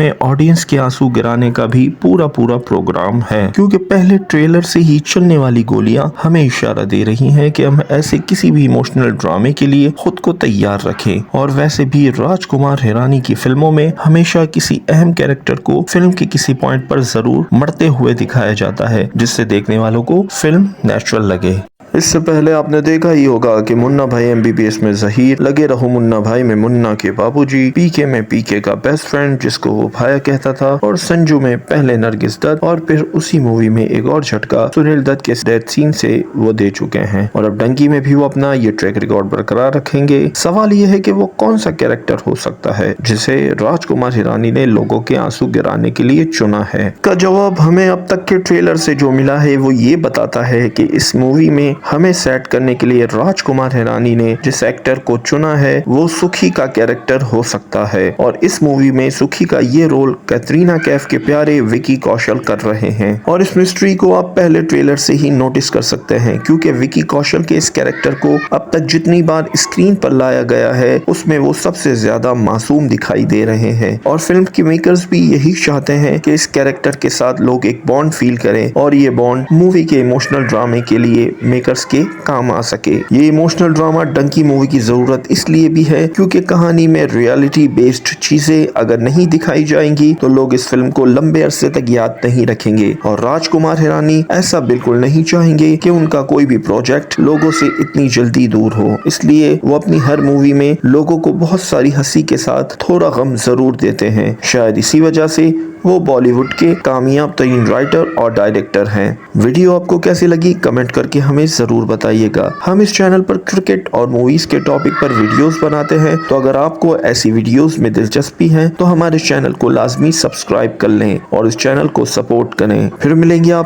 में ऑडियंस के आंसू गिराने का भी पूरा प्रोग्राम है, क्योंकि पहले ट्रेलर से ही चलने वाली गोलियां हमें इशारा दे रही हैं कि हम ऐसे किसी भी इमोशनल ड्रामे के लिए खुद को तैयार रखें। और वैसे भी राजकुमार हिरानी की फिल्मों में हमेशा किसी अहम कैरेक्टर को फिल्म के किसी पॉइंट पर जरूर मरते हुए दिखाया जाता है, जिससे देखने वालों को फिल्म नेचुरल लगे। इससे पहले आपने देखा ही होगा कि मुन्ना भाई एमबीबीएस में जहीर, लगे रहो मुन्ना भाई में मुन्ना के बाबूजी, पीके में पीके का बेस्ट फ्रेंड जिसको वो भाया कहता था, और संजू में पहले नरगिस दत्त, और फिर उसी मूवी में एक और झटका सुनील दत्त के डेथ सीन से वो दे चुके हैं। और अब डंकी में भी वो अपना ये ट्रैक रिकॉर्ड बरकरार रखेंगे। सवाल ये है कि वो कौन सा कैरेक्टर हो सकता है जिसे राजकुमार हिरानी ने लोगों के आंसू गिराने के लिए चुना है। का जवाब हमें अब तक के ट्रेलर से जो मिला है वो ये बताता है कि इस मूवी में हमें सेट करने के लिए राजकुमार हिरानी ने जिस एक्टर को चुना है वो सुखी का कैरेक्टर हो सकता है। और इस मूवी में सुखी का ये रोल कैटरीना कैफ के प्यारे विकी कौशल कर रहे हैं। और इस मिस्ट्री को आप पहले ट्रेलर से ही नोटिस कर सकते हैं, क्योंकि विकी कौशल के इस कैरेक्टर को अब तक जितनी बार स्क्रीन पर लाया गया है उसमें वो सबसे ज्यादा मासूम दिखाई दे रहे हैं। और फिल्म के मेकर्स भी यही चाहते हैं कि इस कैरेक्टर के साथ लोग एक बॉन्ड फील करें, और ये बॉन्ड मूवी के इमोशनल ड्रामे के लिए मेकर्स के काम आ सके। ये इमोशनल ड्रामा डंकी मूवी की जरूरत इसलिए भी है क्योंकि कहानी में रियलिटी बेस्ड चीजें अगर नहीं दिखाई जाएंगी तो लोग इस फिल्म को लंबे अरसे तक याद नहीं रखेंगे। और राजकुमार हिरानी ऐसा बिल्कुल नहीं चाहेंगे कि उनका कोई भी प्रोजेक्ट लोगों से इतनी जल्दी दूर हो, इसलिए वो अपनी हर मूवी में लोगों को बहुत सारी हंसी के साथ थोड़ा गम जरूर देते हैं। शायद इसी वजह से वो बॉलीवुड के कामयाब तरीन राइटर और डायरेक्टर हैं। वीडियो आपको कैसी लगी कमेंट करके हमें जरूर बताइएगा। हम इस चैनल पर क्रिकेट और मूवीज के टॉपिक पर वीडियोस बनाते हैं, तो अगर आपको ऐसी वीडियोस में दिलचस्पी है तो हमारे चैनल को लाजमी सब्सक्राइब कर लें और इस चैनल को सपोर्ट करें। फिर मिलेंगे आप